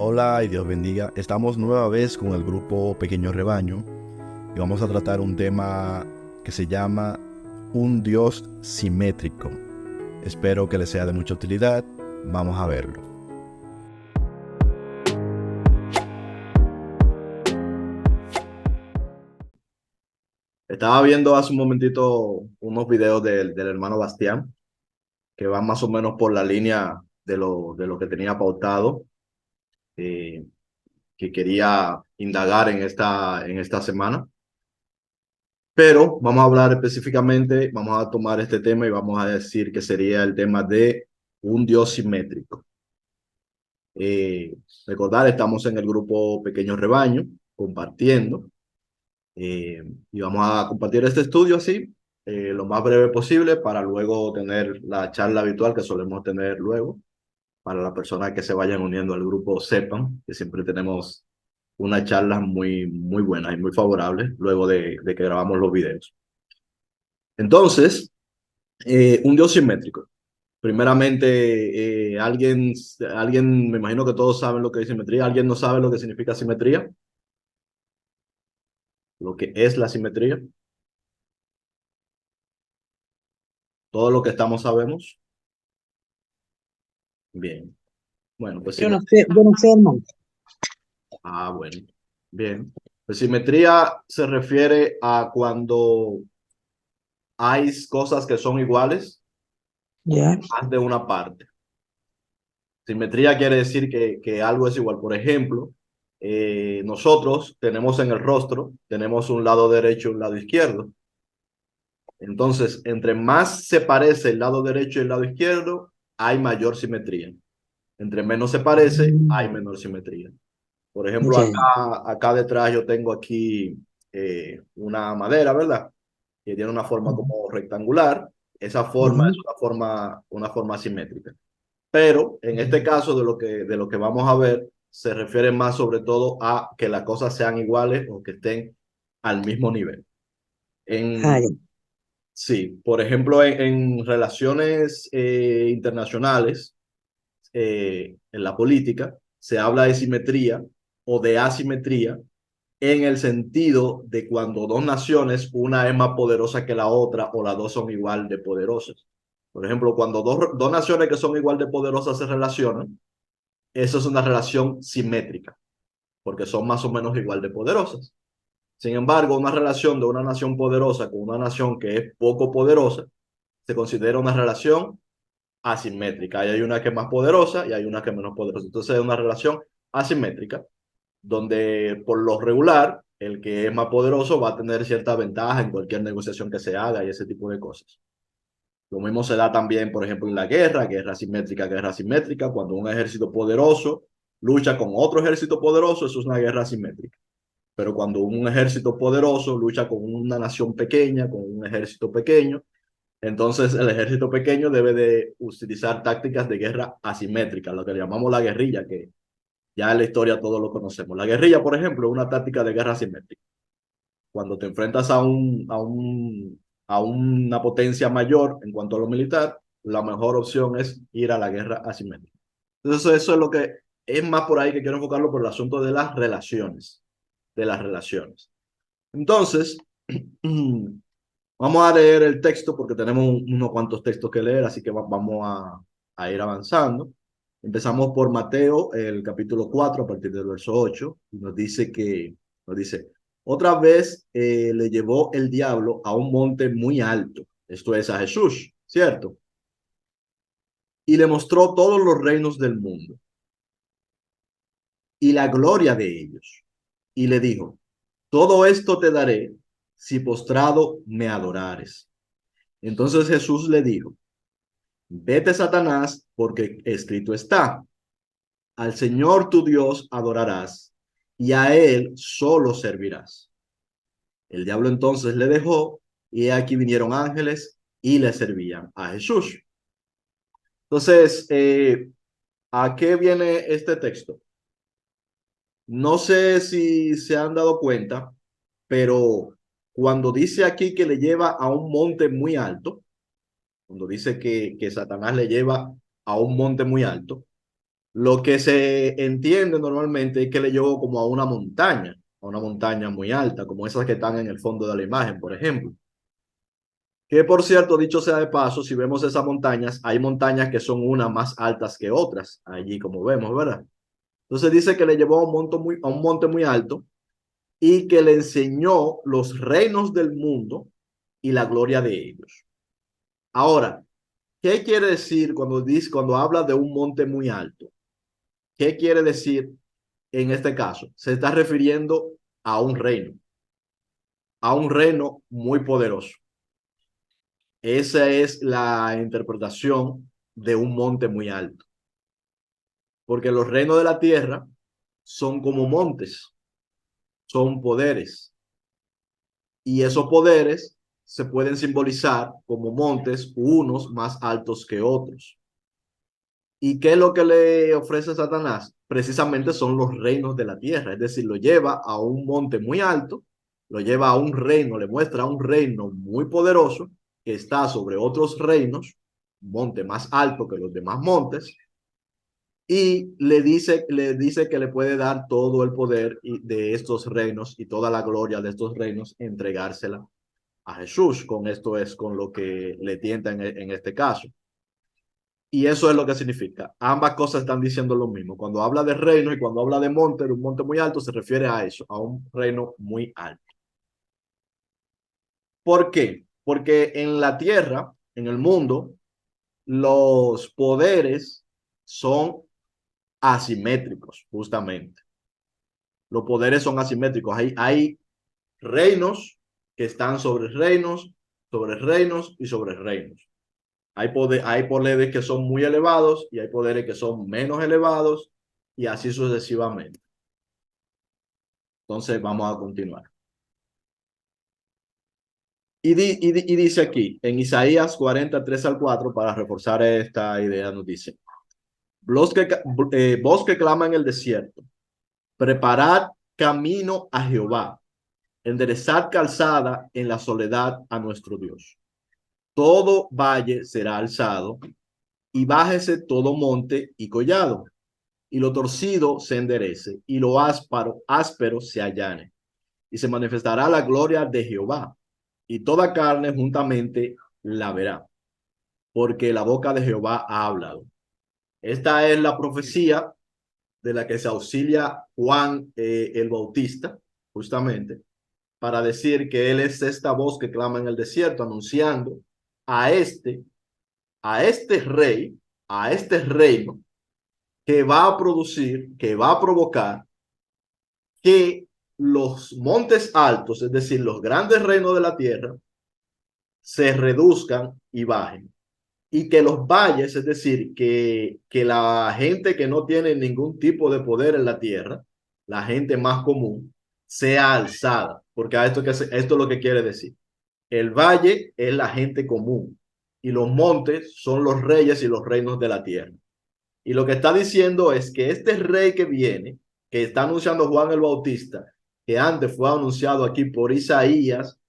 Hola y Dios bendiga. Estamos nueva vez con el grupo Pequeño Rebaño y vamos a tratar un tema que se llama un Dios simétrico. Espero que les sea de mucha utilidad. Vamos a verlo. Estaba viendo hace un momentito unos videos del hermano Bastián que van más o menos por la línea de lo que tenía pautado, eh, que quería indagar en esta semana. Pero vamos a hablar específicamente, vamos a tomar este tema y vamos a decir que sería el tema de un Dios simétrico. Eh, Recordar, estamos en el grupo Pequeño Rebaño, compartiendo, y vamos a compartir este estudio así, lo más breve posible para luego tener la charla habitual que solemos tener luego. Para las personas que se vayan uniendo al grupo, sepan que siempre tenemos unas charlas muy, muy buenas y muy favorables luego de que grabamos los videos. Entonces, un Dios simétrico. Primeramente, alguien, me imagino que todos saben lo que es simetría. ¿Alguien no sabe lo que significa simetría? Lo que es la simetría. Todo lo que estamos sabemos. Bien. Bueno, pues simetría. Yo no sé, hermano. Ah, bueno. Bien. Pues simetría se refiere a cuando hay cosas que son iguales Ya, más de una parte. Simetría quiere decir que algo es igual. Por ejemplo, nosotros tenemos en el rostro, tenemos un lado derecho y un lado izquierdo. Entonces, entre más se parece el lado derecho y el lado izquierdo, hay mayor simetría. Entre menos se parece, hay menor simetría. Por ejemplo, ya, acá detrás yo tengo aquí una madera, ¿verdad? Que tiene una forma como rectangular. Esa forma es ujú. una forma simétrica. Pero en este caso de lo que vamos a ver, se refiere más sobre todo a que las cosas sean iguales o que estén al mismo nivel. Ah, En, ya. sí, por ejemplo, en relaciones internacionales, en la política, se habla de simetría o de asimetría en el sentido de cuando dos naciones, una es más poderosa que la otra o las dos son igual de poderosas. Por ejemplo, cuando dos naciones que son igual de poderosas se relacionan, eso es una relación simétrica, porque son más o menos igual de poderosas. Sin embargo, una relación de una nación poderosa con una nación que es poco poderosa se considera una relación asimétrica. Hay una que es más poderosa y hay una que es menos poderosa. Entonces es una relación asimétrica, donde por lo regular el que es más poderoso va a tener cierta ventaja en cualquier negociación que se haga y ese tipo de cosas. Lo mismo se da también, por ejemplo, en la guerra asimétrica, cuando un ejército poderoso lucha con otro ejército poderoso, eso es una guerra asimétrica. Pero cuando un ejército poderoso lucha con una nación pequeña, con un ejército pequeño, entonces el ejército pequeño debe de utilizar tácticas de guerra asimétricas, lo que le llamamos la guerrilla, que ya en la historia todos lo conocemos. La guerrilla, por ejemplo, es una táctica de guerra asimétrica. Cuando te enfrentas a una potencia mayor en cuanto a lo militar, la mejor opción es ir a la guerra asimétrica. Entonces eso es lo que es más por ahí que quiero enfocarlo por el asunto de las relaciones, de las relaciones. Entonces, vamos a leer el texto porque tenemos unos cuantos textos que leer, así que vamos a ir avanzando. Empezamos por Mateo, el capítulo 4 a partir del verso 8 y nos dice, otra vez le llevó el diablo a un monte muy alto, esto es a Jesús, ¿cierto? Y le mostró todos los reinos del mundo y la gloria de ellos. Y le dijo, todo esto te daré si postrado me adorares. Entonces Jesús le dijo, vete, Satanás, porque escrito está, al Señor tu Dios adorarás y a Él solo servirás. El diablo entonces le dejó y aquí vinieron ángeles y le servían a Jesús. Entonces, ¿a qué viene este texto? No sé si se han dado cuenta, pero cuando dice aquí que le lleva a un monte muy alto, cuando dice que Satanás le lleva a un monte muy alto, Lo que se entiende normalmente es que le llevó como a una montaña muy alta, como esas que están en el fondo de la imagen, por ejemplo. Que por cierto, dicho sea de paso, si vemos esas montañas, hay montañas que son unas más altas que otras, allí como vemos, ¿verdad? Entonces dice que le llevó a un monte muy alto y que le enseñó los reinos del mundo y la gloria de ellos. Ahora, ¿qué quiere decir cuando habla de un monte muy alto? ¿Qué quiere decir en este caso? Se está refiriendo a a un reino muy poderoso. Esa es la interpretación de un monte muy alto, porque los reinos de la tierra son como montes, son poderes, y esos poderes se pueden simbolizar como montes, unos más altos que otros. ¿Y qué es lo que le ofrece Satanás? Precisamente son los reinos de la tierra, es decir, lo lleva a un monte muy alto, lo lleva a un reino, le muestra un reino muy poderoso que está sobre otros reinos, un monte más alto que los demás montes, y le dice que le puede dar todo el poder de estos reinos y toda la gloria de estos reinos, entregársela a Jesús. Con esto es con lo que le tienta en este caso. Y eso es lo que significa. Ambas cosas están diciendo lo mismo. Cuando habla de reino y cuando habla de un monte muy alto, se refiere a eso, a un reino muy alto. ¿Por qué? Porque en la tierra, en el mundo, los poderes son asimétricos, justamente. Los poderes son asimétricos. Hay reinos que están sobre reinos y sobre reinos. Hay poderes que son muy elevados y hay poderes que son menos elevados y así sucesivamente. Entonces vamos a continuar. Y dice aquí, en Isaías 43 al 4, para reforzar esta idea, nos dice, voz que clama en el desierto, preparad camino a Jehová, enderezad calzada en la soledad a nuestro Dios. Todo valle será alzado y bájese todo monte y collado, y lo torcido se enderece, y lo áspero se allane, y se manifestará la gloria de Jehová, y toda carne juntamente la verá, porque la boca de Jehová ha hablado. Esta es la profecía de la que se auxilia Juan el Bautista, justamente, para decir que él es esta voz que clama en el desierto, anunciando a este, a este rey, a este reino, que va a producir, que va a provocar que los montes altos, es decir, los grandes reinos de la tierra, se reduzcan y bajen. Y que los valles, es decir, que la gente que no tiene ningún tipo de poder en la tierra, la gente más común, sea alzada. Porque esto es lo que quiere decir. El valle es la gente común y los montes son los reyes y los reinos de la tierra. Y lo que está diciendo es que este rey que viene, que está anunciando Juan el Bautista, que antes fue anunciado aquí por Isaías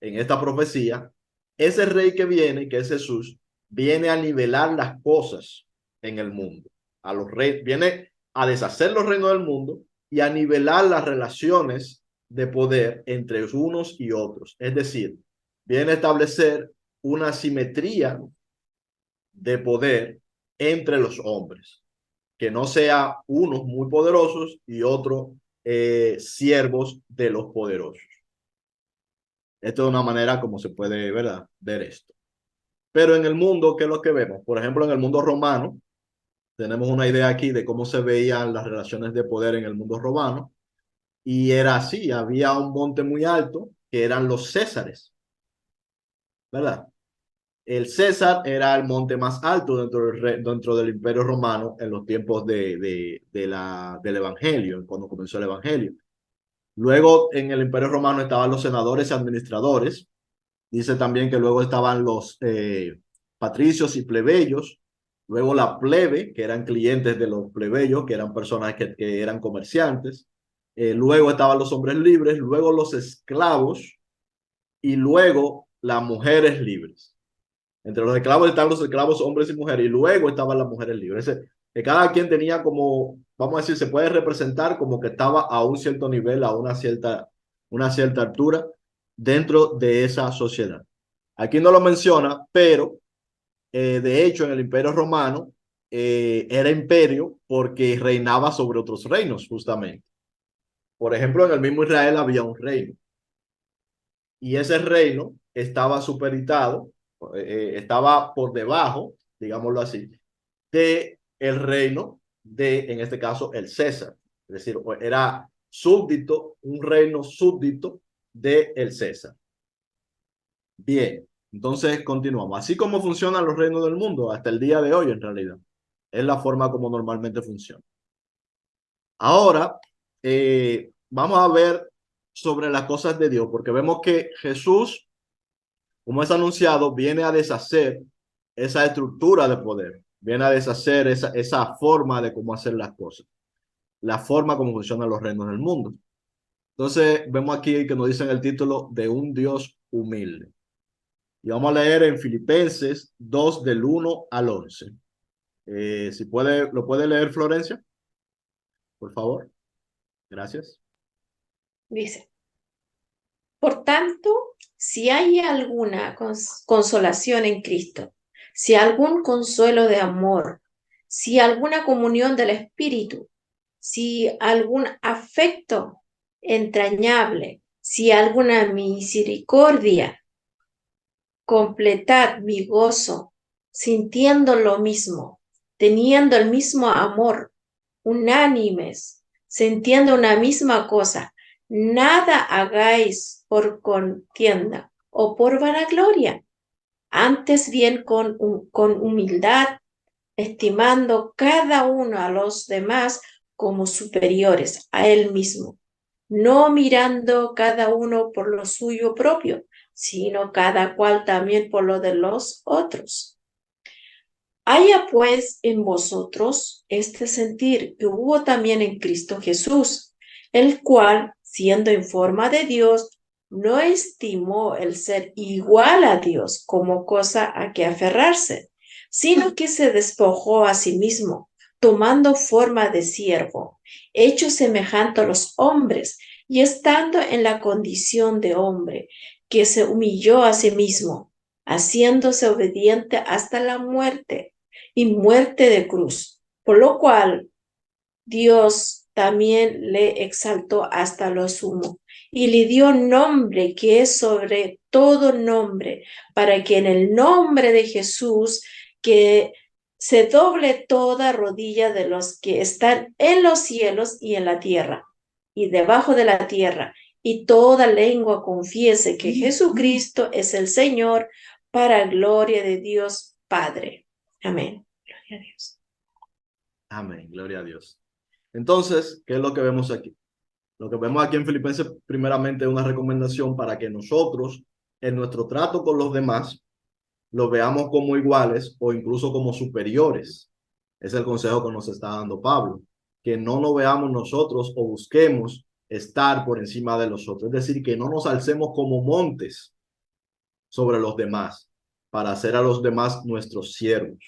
en esta profecía, ese rey que viene, que es Jesús, viene a nivelar las cosas en el mundo. Viene a deshacer los reinos del mundo y a nivelar las relaciones de poder entre unos y otros. Es decir, viene a establecer una simetría de poder entre los hombres, que no sea unos muy poderosos y otros siervos de los poderosos. Esto es una manera como se puede, ¿verdad?, ver esto. Pero en el mundo, ¿qué es lo que vemos? Por ejemplo, en el mundo romano, tenemos una idea aquí de cómo se veían las relaciones de poder en el mundo romano. Y era así, había un monte muy alto que eran los Césares, ¿verdad? El César era el monte más alto dentro del Imperio Romano en los tiempos del Evangelio, cuando comenzó el Evangelio. Luego en el Imperio Romano estaban los senadores y administradores. Dice también que luego estaban los patricios y plebeyos. Luego la plebe, que eran clientes de los plebeyos, que eran personas que eran comerciantes. Luego estaban los hombres libres, luego los esclavos y luego las mujeres libres. Entre los esclavos estaban los esclavos hombres y mujeres y luego estaban las mujeres libres. que cada quien tenía como, vamos a decir, se puede representar como que estaba a un cierto nivel, a una cierta altura dentro de esa sociedad. Aquí no lo menciona, pero de hecho en el Imperio Romano era imperio porque reinaba sobre otros reinos, justamente. Por ejemplo, en el mismo Israel había un reino y ese reino estaba supeditado, estaba por debajo, digámoslo así, de el reino de, en este caso, el César. Es decir, era súbdito, un reino súbdito de el César. Bien, entonces continuamos. Así como funcionan los reinos del mundo hasta el día de hoy, en realidad. Es la forma como normalmente funciona. Ahora, vamos a ver sobre las cosas de Dios, porque vemos que Jesús, como es anunciado, viene a deshacer esa estructura de poder, viene a deshacer esa forma de cómo hacer las cosas, la forma como funcionan los reinos del mundo. Entonces, vemos aquí que nos dicen el título de un Dios humilde. Y vamos a leer en Filipenses 2 del 1 al 11. Si puede, ¿lo puede leer Florencia? Por favor. Gracias. Dice, por tanto, si hay alguna consolación en Cristo, si algún consuelo de amor, si alguna comunión del Espíritu, si algún afecto entrañable, si alguna misericordia, completad mi gozo, sintiendo lo mismo, teniendo el mismo amor, unánimes, sintiendo una misma cosa. Nada hagáis por contienda o por vanagloria, antes bien con humildad, estimando cada uno a los demás como superiores a él mismo, no mirando cada uno por lo suyo propio, sino cada cual también por lo de los otros. Haya pues en vosotros este sentir que hubo también en Cristo Jesús, el cual, siendo en forma de Dios, no estimó el ser igual a Dios como cosa a que aferrarse, sino que se despojó a sí mismo, tomando forma de siervo, hecho semejante a los hombres, y estando en la condición de hombre, que se humilló a sí mismo, haciéndose obediente hasta la muerte y muerte de cruz, por lo cual Dios también le exaltó hasta lo sumo y le dio nombre que es sobre todo nombre, para que en el nombre de Jesús que se doble toda rodilla de los que están en los cielos y en la tierra y debajo de la tierra, y toda lengua confiese que Jesucristo es el Señor, para gloria de Dios Padre. Amén. Gloria a Dios. Amén. Gloria a Dios. Entonces, ¿qué es lo que vemos aquí? Lo que vemos aquí en Filipenses, primeramente, es una recomendación para que nosotros, en nuestro trato con los demás, los veamos como iguales o incluso como superiores. Es el consejo que nos está dando Pablo, que no nos veamos nosotros o busquemos estar por encima de los otros. Es decir, que no nos alcemos como montes sobre los demás para hacer a los demás nuestros siervos,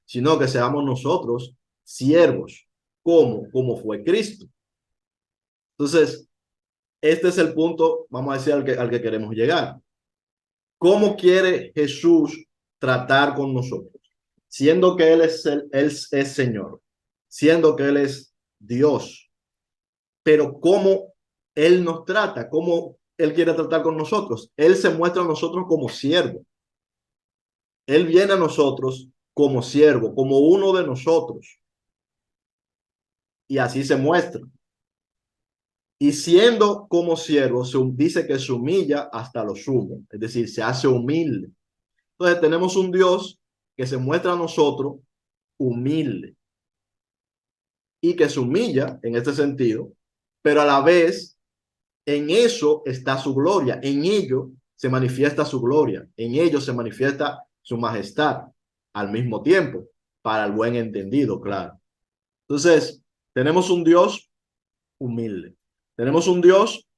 sino que seamos nosotros siervos, como fue Cristo. Entonces, este es el punto, vamos a decir, al que queremos llegar. ¿Cómo quiere Jesús tratar con nosotros? Siendo que Él es Señor, siendo que Él es Dios, pero ¿cómo Él nos trata? ¿Cómo Él quiere tratar con nosotros? Él se muestra a nosotros como siervo. Él viene a nosotros como siervo, como uno de nosotros. Y así se muestra. Y siendo como siervo, dice que se humilla hasta lo sumo, es decir, se hace humilde. Entonces tenemos un Dios que se muestra a nosotros humilde y que se humilla en este sentido, pero a la vez en eso está su gloria, en ello se manifiesta su gloria, en ello se manifiesta su majestad al mismo tiempo, para el buen entendido, claro. Entonces, tenemos un Dios humilde, tenemos un Dios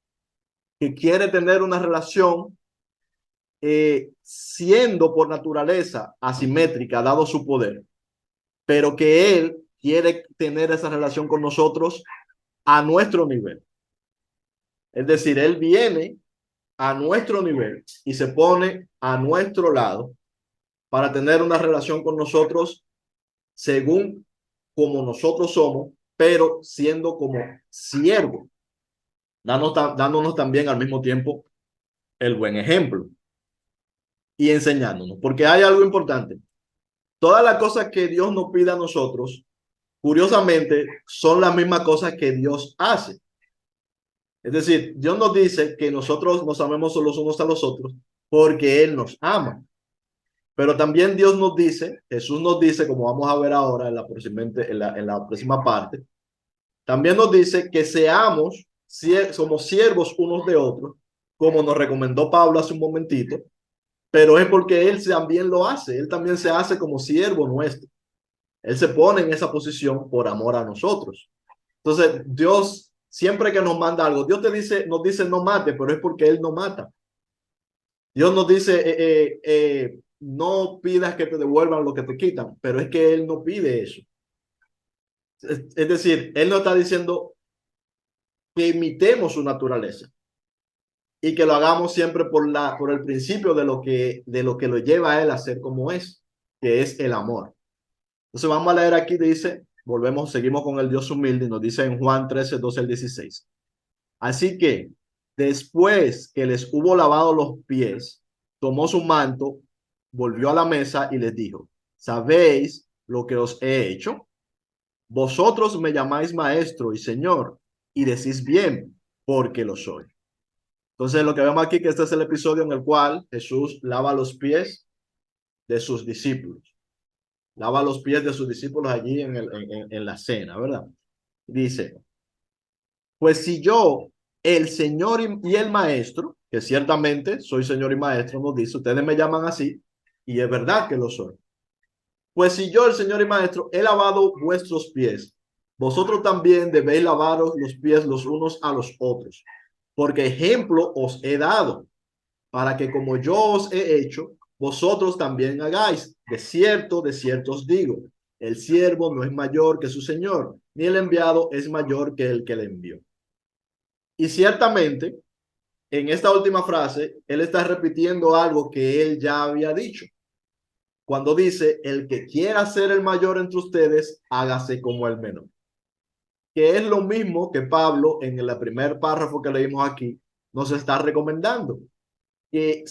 que quiere tener una relación siendo por naturaleza asimétrica, dado su poder, pero que Él quiere tener esa relación con nosotros a nuestro nivel. Es decir, Él viene a nuestro nivel y se pone a nuestro lado para tener una relación con nosotros según como nosotros somos, pero siendo como siervo, dándonos también al mismo tiempo el buen ejemplo y enseñándonos. Porque hay algo importante. Todas las cosas que Dios nos pide a nosotros, curiosamente, son las mismas cosas que Dios hace. Es decir, Dios nos dice que nosotros nos amemos los unos a los otros porque Él nos ama. Pero también Dios nos dice, Jesús nos dice, como vamos a ver ahora en la próxima parte, también nos dice que somos siervos unos de otros, como nos recomendó Pablo hace un momentito, pero es porque Él también lo hace, Él también se hace como siervo nuestro. Él se pone en esa posición por amor a nosotros. Entonces, Dios, siempre que nos manda algo, Dios nos dice no mate, pero es porque Él no mata. Dios nos dice, no pidas que te devuelvan lo que te quitan, pero es que Él no pide eso. Es decir, Él no está diciendo que imitemos su naturaleza y que lo hagamos siempre por el principio de lo que lo lleva a Él a ser como es, que es el amor. Entonces vamos a leer aquí, dice, seguimos con el Dios humilde y nos dice en Juan 13, 12 al 16. Así que después que les hubo lavado los pies, tomó su manto, volvió a la mesa y les dijo, ¿sabéis lo que os he hecho? Vosotros me llamáis maestro y señor y decís bien, porque lo soy. Entonces lo que vemos aquí que este es el episodio en el cual Jesús lava los pies de sus discípulos. Lava los pies de sus discípulos allí en la cena, ¿verdad? Dice, pues si yo, el Señor y el Maestro, que ciertamente soy Señor y Maestro, nos dice, ustedes me llaman así, y es verdad que lo soy. Pues si yo, el Señor y Maestro, he lavado vuestros pies, vosotros también debéis lavaros los pies los unos a los otros, porque ejemplo os he dado, para que como yo os he hecho, vosotros también hagáis. De cierto os digo, el siervo no es mayor que su Señor, ni el enviado es mayor que el que le envió. Y ciertamente, en esta última frase, él está repitiendo algo que él ya había dicho. Cuando dice, el que quiera ser el mayor entre ustedes, hágase como el menor. Que es lo mismo que Pablo, en el primer párrafo que leímos aquí, nos está recomendando. Que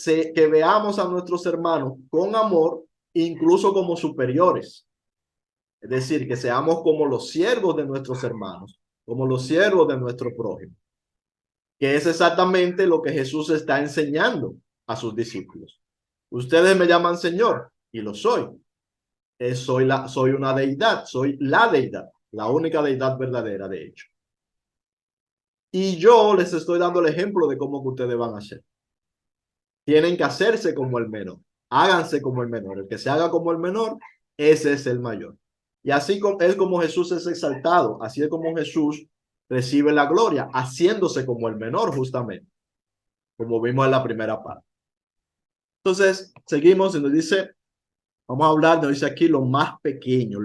veamos a nuestros hermanos con amor, incluso como superiores. Es decir, que seamos como los siervos de nuestros hermanos, como los siervos de nuestro prójimo. Que es exactamente lo que Jesús está enseñando a sus discípulos. Ustedes me llaman Señor, y lo soy. Soy una deidad, soy la deidad, la única deidad verdadera, de hecho. Y yo les estoy dando el ejemplo de cómo que ustedes van a hacer. Tienen que hacerse como el menor. Háganse como el menor. El que se haga como el menor, ese es el mayor. Y así es como Jesús es exaltado. Así es como Jesús recibe la gloria, haciéndose como el menor justamente, como vimos en la primera parte. Entonces, seguimos y nos dice, vamos a hablar, nos dice aquí los más pequeños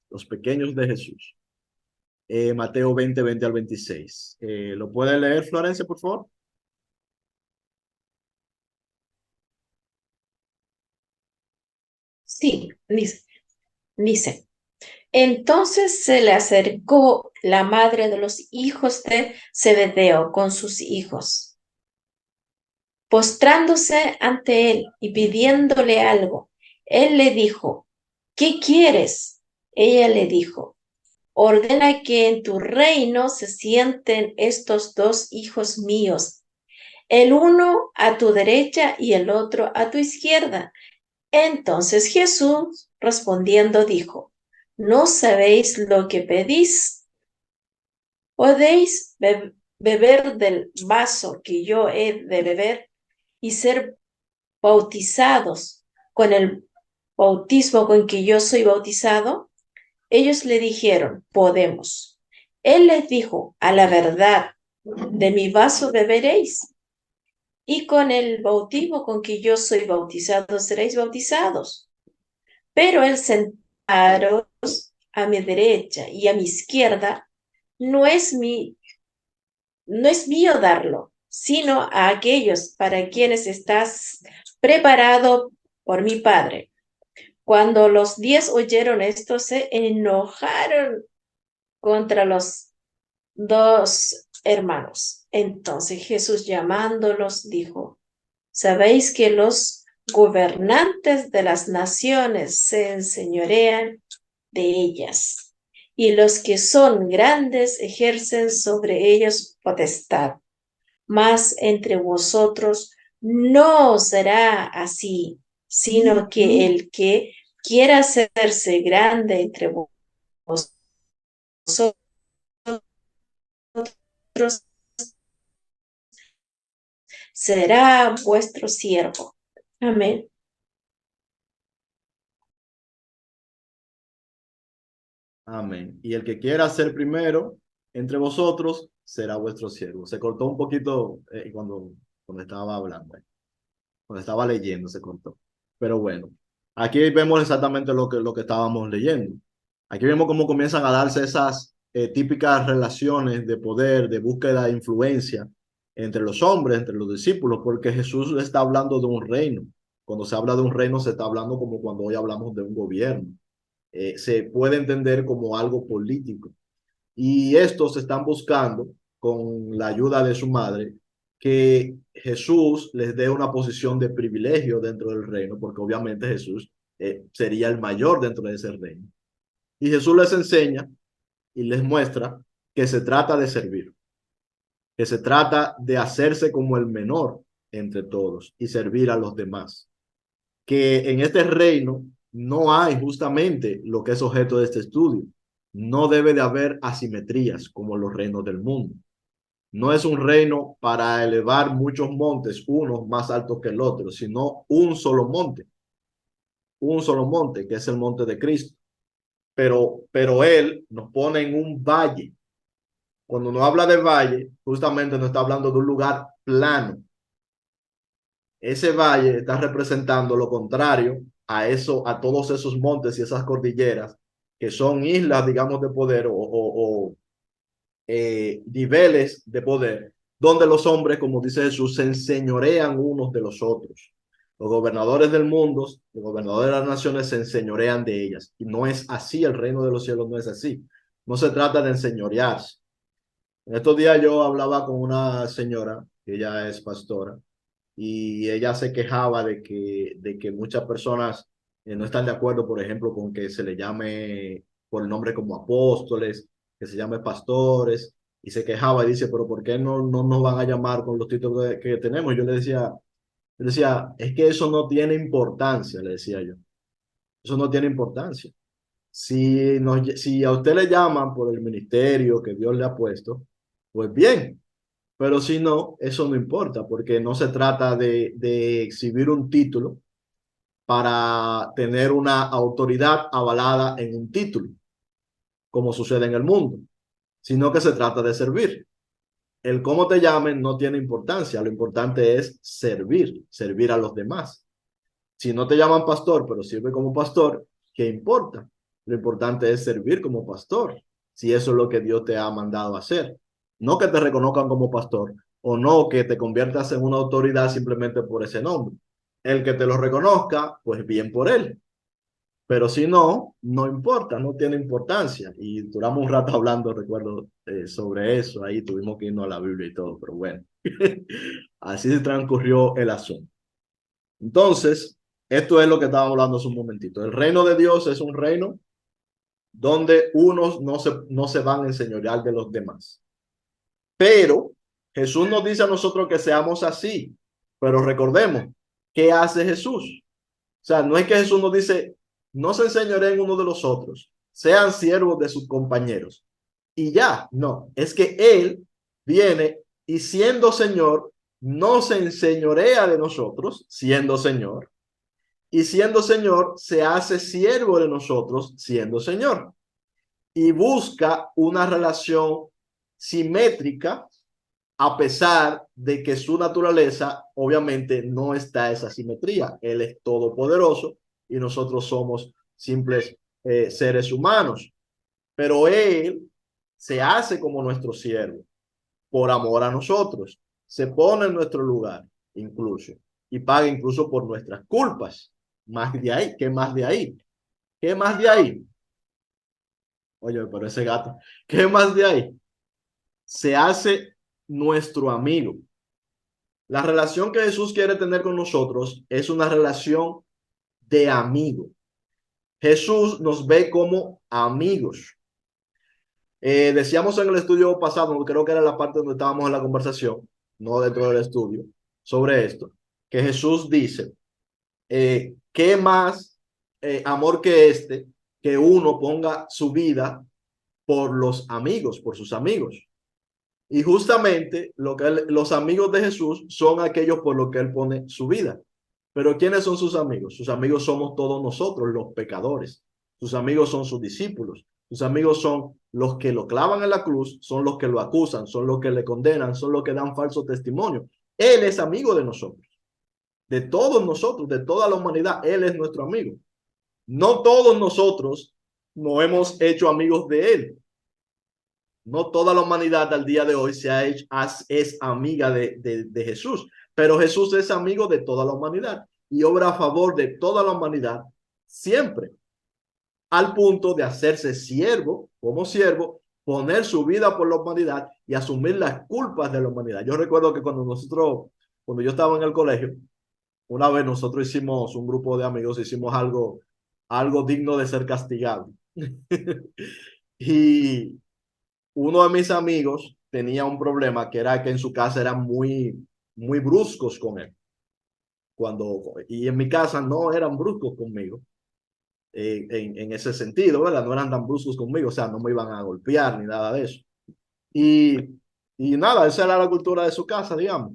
los pequeños de Jesús. Mateo 20, 20 al 26. ¿Lo puede leer, Florencia, por favor? Sí, dice. Entonces se le acercó la madre de los hijos de Zebedeo con sus hijos, postrándose ante él y pidiéndole algo. Él le dijo, ¿qué quieres? Ella le dijo, ordena que en tu reino se sienten estos dos hijos míos, el uno a tu derecha y el otro a tu izquierda. Entonces Jesús respondiendo dijo, ¿no sabéis lo que pedís? ¿Podéis beber del vaso que yo he de beber y ser bautizados con el bautismo con que yo soy bautizado? Ellos le dijeron, podemos. Él les dijo, a la verdad, de mi vaso beberéis, y con el bautismo con que yo soy bautizado seréis bautizados. Pero él sentaron a mi derecha y a mi izquierda, no es mío darlo, sino a aquellos para quienes estás preparado por mi Padre. Cuando los 10 oyeron esto, se enojaron contra los 2 hermanos. Entonces Jesús, llamándolos, dijo: ¿sabéis que los gobernantes de las naciones se enseñorean de ellas, y los que son grandes ejercen sobre ellos potestad? Mas entre vosotros no será así, sino que el que quiera hacerse grande entre vosotros será vuestro siervo. Amén. Amén. Y el que quiera ser primero entre vosotros será vuestro siervo. Se cortó un poquito cuando estaba hablando, cuando estaba leyendo se cortó. Pero bueno, aquí vemos exactamente lo que estábamos leyendo. Aquí vemos cómo comienzan a darse esas típicas relaciones de poder, de búsqueda de influencia entre los hombres, entre los discípulos, porque Jesús está hablando de un reino. Cuando se habla de un reino, se está hablando como cuando hoy hablamos de un gobierno. Se puede entender como algo político. Y estos están buscando, con la ayuda de su madre, que Jesús les dé una posición de privilegio dentro del reino, porque obviamente Jesús sería el mayor dentro de ese reino. Y Jesús les enseña y les muestra que se trata de servir, que se trata de hacerse como el menor entre todos y servir a los demás. Que en este reino no hay justamente lo que es objeto de este estudio. No debe de haber asimetrías como los reinos del mundo. No es un reino para elevar muchos montes, unos más altos que el otro, sino un solo monte, que es el monte de Cristo. Pero Él nos pone en un valle. Cuando nos habla de valle, justamente nos está hablando de un lugar plano. Ese valle está representando lo contrario a eso, a todos esos montes y esas cordilleras que son islas, digamos, de poder o niveles de poder, donde los hombres, como dice Jesús, se enseñorean unos de los otros. Los gobernadores del mundo, los gobernadores de las naciones se enseñorean de ellas. Y no es así, el reino de los cielos no es así. No se trata de enseñorearse. En estos días yo hablaba con una señora, que ella es pastora, y ella se quejaba de que muchas personas no están de acuerdo, por ejemplo, con que se le llame por el nombre como apóstoles, que se llame pastores, y se quejaba y dice, pero ¿por qué no nos van a llamar con los títulos que tenemos? Yo le decía, es que eso no tiene importancia, le decía yo, eso no tiene importancia. Si a usted le llaman por el ministerio que Dios le ha puesto, pues bien, pero si no, eso no importa, porque no se trata de exhibir un título para tener una autoridad avalada en un título, como sucede en el mundo, sino que se trata de servir. El cómo te llamen no tiene importancia, lo importante es servir a los demás. Si no te llaman pastor, pero sirve como pastor, ¿qué importa? Lo importante es servir como pastor, si eso es lo que Dios te ha mandado a hacer. No que te reconozcan como pastor, o no que te conviertas en una autoridad simplemente por ese nombre. El que te lo reconozca, pues bien por él. Pero si no, no importa, no tiene importancia. Y duramos un rato hablando, recuerdo, sobre eso. Ahí tuvimos que irnos a la Biblia y todo, pero bueno. Así se transcurrió el asunto. Entonces, esto es lo que estábamos hablando hace un momentito. El reino de Dios es un reino donde unos no se van a enseñorear de los demás. Pero Jesús nos dice a nosotros que seamos así. Pero recordemos, ¿qué hace Jesús? O sea, no es que Jesús nos dice, no se enseñoreen uno de los otros, sean siervos de sus compañeros. Y ya, no, es que Él viene y siendo Señor, no se enseñorea de nosotros, siendo Señor, y siendo Señor, se hace siervo de nosotros, siendo Señor. Y busca una relación simétrica, a pesar de que su naturaleza, obviamente, no está esa simetría. Él es todopoderoso y nosotros somos simples seres humanos, pero Él se hace como nuestro siervo por amor a nosotros, se pone en nuestro lugar incluso y paga incluso por nuestras culpas. Más de ahí, ¿qué más de ahí? ¿Qué más de ahí? Oye, pero ese gato, ¿qué más de ahí? Se hace nuestro amigo. La relación que Jesús quiere tener con nosotros es una relación de amigo. Jesús nos ve como amigos. Decíamos en el estudio pasado, creo que era la parte donde estábamos en la conversación, no dentro del estudio, sobre esto, que Jesús dice, ¿qué más amor que este, que uno ponga su vida por los amigos, por sus amigos? Y justamente los amigos de Jesús son aquellos por los que Él pone su vida. Pero ¿quiénes son sus amigos? Sus amigos somos todos nosotros, los pecadores. Sus amigos son sus discípulos. Sus amigos son los que lo clavan en la cruz, son los que lo acusan, son los que le condenan, son los que dan falso testimonio. Él es amigo de nosotros, de todos nosotros, de toda la humanidad. Él es nuestro amigo. No todos nosotros nos hemos hecho amigos de Él. No toda la humanidad al día de hoy es amiga de Jesús, pero Jesús es amigo de toda la humanidad y obra a favor de toda la humanidad siempre, al punto de hacerse siervo, como siervo, poner su vida por la humanidad y asumir las culpas de la humanidad. Yo recuerdo que cuando yo estaba en el colegio, una vez nosotros hicimos, un grupo de amigos, hicimos algo digno de ser castigado. Y uno de mis amigos tenía un problema que era que en su casa eran muy bruscos con él. Y en mi casa no eran bruscos conmigo, en ese sentido, ¿verdad? No eran tan bruscos conmigo, o sea, no me iban a golpear ni nada de eso. Y, y nada, esa era la cultura de su casa, digamos.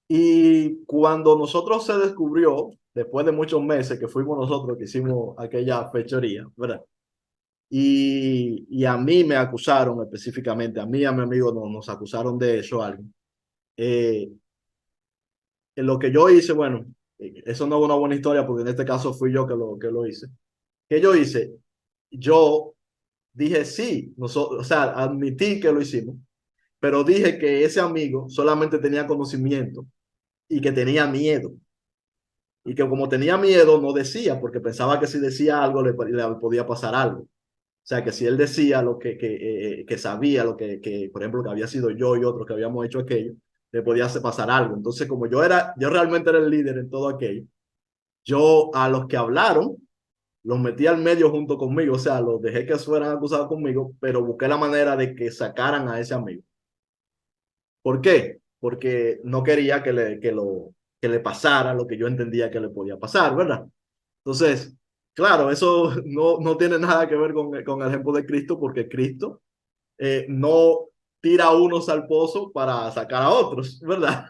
Y cuando nosotros se descubrió, después de muchos meses que fuimos nosotros que hicimos aquella fechoría, ¿verdad? Y a mí me acusaron específicamente, a mí y a mi amigo nos acusaron de eso, algo. Eh, en lo que yo hice, bueno, eso no es una buena historia porque en este caso fui yo que lo hice. ¿Qué yo hice? Yo dije sí, o sea, admití que lo hicimos, pero dije que ese amigo solamente tenía conocimiento y que tenía miedo. Y que como tenía miedo no decía, porque pensaba que si decía algo le podía pasar algo. O sea, que si él decía lo que sabía, por ejemplo, que había sido yo y otros que habíamos hecho aquello, le podía pasar algo. Entonces, como yo realmente era el líder en todo aquello, yo a los que hablaron, los metí al medio junto conmigo, o sea, los dejé que fueran acusados conmigo, pero busqué la manera de que sacaran a ese amigo. ¿Por qué? Porque no quería que le pasara lo que yo entendía que le podía pasar, ¿verdad? Entonces, claro, eso no tiene nada que ver con el ejemplo de Cristo, porque Cristo no tira a unos al pozo para sacar a otros, ¿verdad?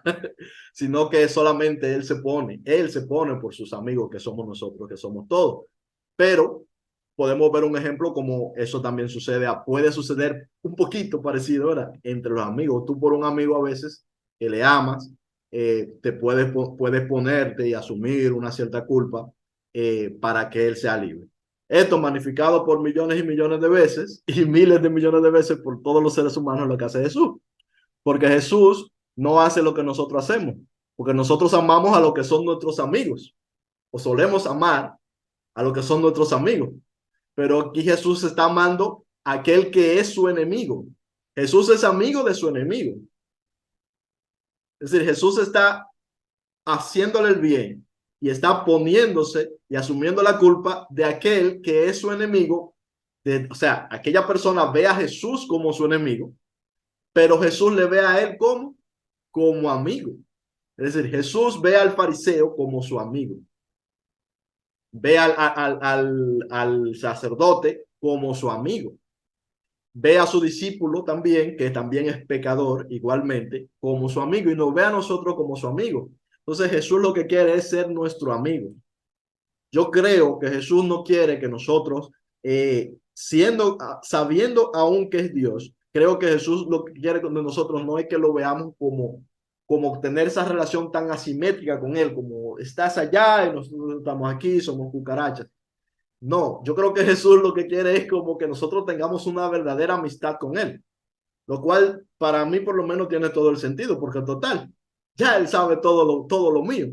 Sino que solamente Él se pone por sus amigos, que somos nosotros, que somos todos. Pero podemos ver un ejemplo como eso también puede suceder un poquito parecido, ¿verdad? Entre los amigos. Tú por un amigo a veces que le amas, puedes ponerte y asumir una cierta culpa para que él sea libre. Esto magnificado por millones y millones de veces y miles de millones de veces por todos los seres humanos lo que hace Jesús. Porque Jesús no hace lo que nosotros hacemos, porque nosotros amamos a lo que son nuestros amigos, o solemos amar a lo que son nuestros amigos. Pero aquí Jesús está amando a aquel que es su enemigo. Jesús es amigo de su enemigo. Es decir, Jesús está haciéndole el bien y está poniéndose y asumiendo la culpa de aquel que es su enemigo. O sea, aquella persona ve a Jesús como su enemigo, pero Jesús le ve a él como amigo. Es decir, Jesús ve al fariseo como su amigo. Ve al sacerdote como su amigo. Ve a su discípulo también, que también es pecador igualmente, como su amigo, y nos ve a nosotros como su amigo. Entonces Jesús lo que quiere es ser nuestro amigo. Yo creo que Jesús no quiere que nosotros, sabiendo aún que es Dios, creo que Jesús lo que quiere con nosotros no es que lo veamos como tener esa relación tan asimétrica con Él, como estás allá y nosotros estamos aquí, somos cucarachas. No, yo creo que Jesús lo que quiere es como que nosotros tengamos una verdadera amistad con Él, lo cual para mí por lo menos tiene todo el sentido, porque total, ya Él sabe todo lo mío.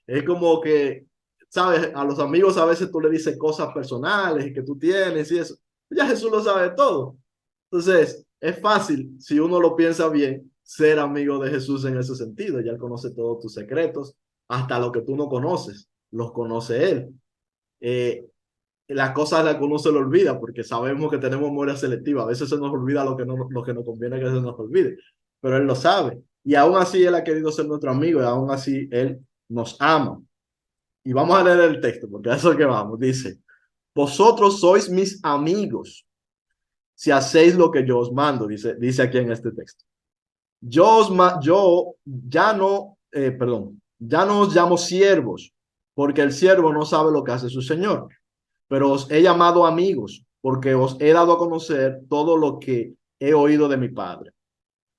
Es como que, ¿sabes? A los amigos a veces tú le dices cosas personales que tú tienes y eso. Ya Jesús lo sabe todo. Entonces, es fácil, si uno lo piensa bien, ser amigo de Jesús en ese sentido. Ya Él conoce todos tus secretos, hasta lo que tú no conoces, los conoce Él. Eh, las cosas las que uno se le olvida, porque sabemos que tenemos memoria selectiva. A veces se nos olvida lo que nos conviene que se nos olvide, pero Él lo sabe. Y aún así Él ha querido ser nuestro amigo y aún así Él nos ama. Y vamos a leer el texto, porque a eso es que vamos. Dice, vosotros sois mis amigos si hacéis lo que yo os mando, dice aquí en este texto. Yo ya no, ya no os llamo siervos, porque el siervo no sabe lo que hace su señor, pero os he llamado amigos, porque os he dado a conocer todo lo que he oído de mi Padre.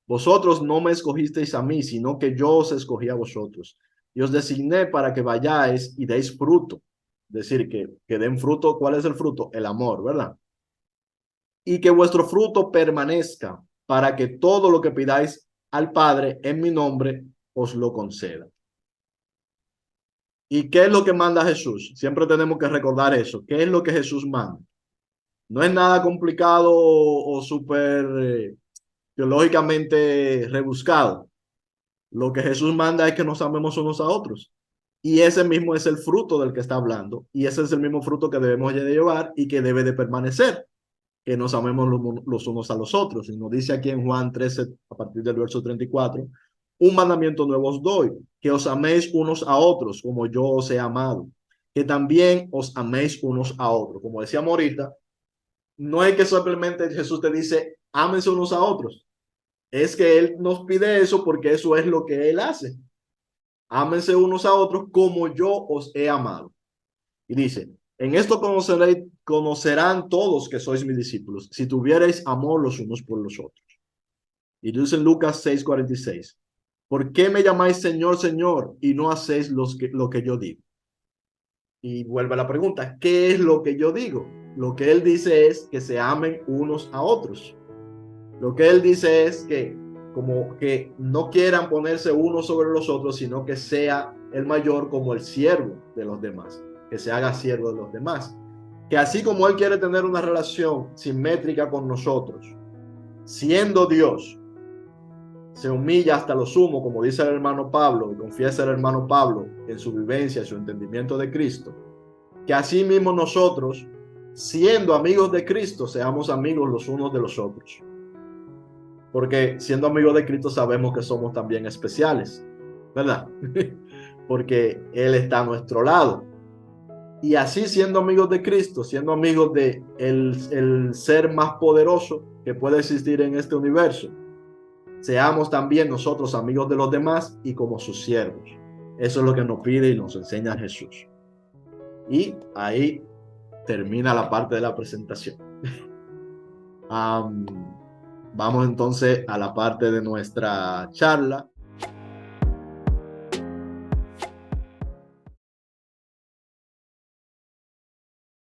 Vosotros no me escogisteis a mí, sino que yo os escogí a vosotros. Y os designé para que vayáis y deis fruto. Es decir, que den fruto. ¿Cuál es el fruto? El amor, ¿verdad? Y que vuestro fruto permanezca, para que todo lo que pidáis al Padre en mi nombre os lo conceda. ¿Y qué es lo que manda Jesús? Siempre tenemos que recordar eso. ¿Qué es lo que Jesús manda? No es nada complicado o súper teológicamente rebuscado. Lo que Jesús manda es que nos amemos unos a otros. Y ese mismo es el fruto del que está hablando. Y ese es el mismo fruto que debemos de llevar y que debe de permanecer. Que nos amemos los unos a los otros. Y nos dice aquí en Juan 13, a partir del verso 34, un mandamiento nuevo os doy, que os améis unos a otros como yo os he amado. Que también os améis unos a otros. Como decíamos ahorita, no es que simplemente Jesús te dice, ámense unos a otros. Es que Él nos pide eso porque eso es lo que Él hace. Ámense unos a otros como yo os he amado. Y dice, en esto conocerán todos que sois mis discípulos, si tuvierais amor los unos por los otros. Y dice en Lucas 6:46, ¿por qué me llamáis Señor, Señor, y no hacéis lo que yo digo? Y vuelve a la pregunta, ¿qué es lo que yo digo? Lo que Él dice es que se amen unos a otros. Lo que Él dice es que como que no quieran ponerse unos sobre los otros, sino que sea el mayor como el siervo de los demás, que se haga siervo de los demás. Que así como Él quiere tener una relación simétrica con nosotros, siendo Dios, se humilla hasta lo sumo, como dice el hermano Pablo, y confiesa el hermano Pablo en su vivencia, su entendimiento de Cristo, que así mismo nosotros, siendo amigos de Cristo, seamos amigos los unos de los otros. Porque siendo amigos de Cristo sabemos que somos también especiales, ¿verdad? Porque Él está a nuestro lado. Y así siendo amigos de Cristo, siendo amigos de el ser más poderoso que puede existir en este universo, seamos también nosotros amigos de los demás y como sus siervos. Eso es lo que nos pide y nos enseña Jesús. Y ahí termina la parte de la presentación. Vamos entonces a la parte de nuestra charla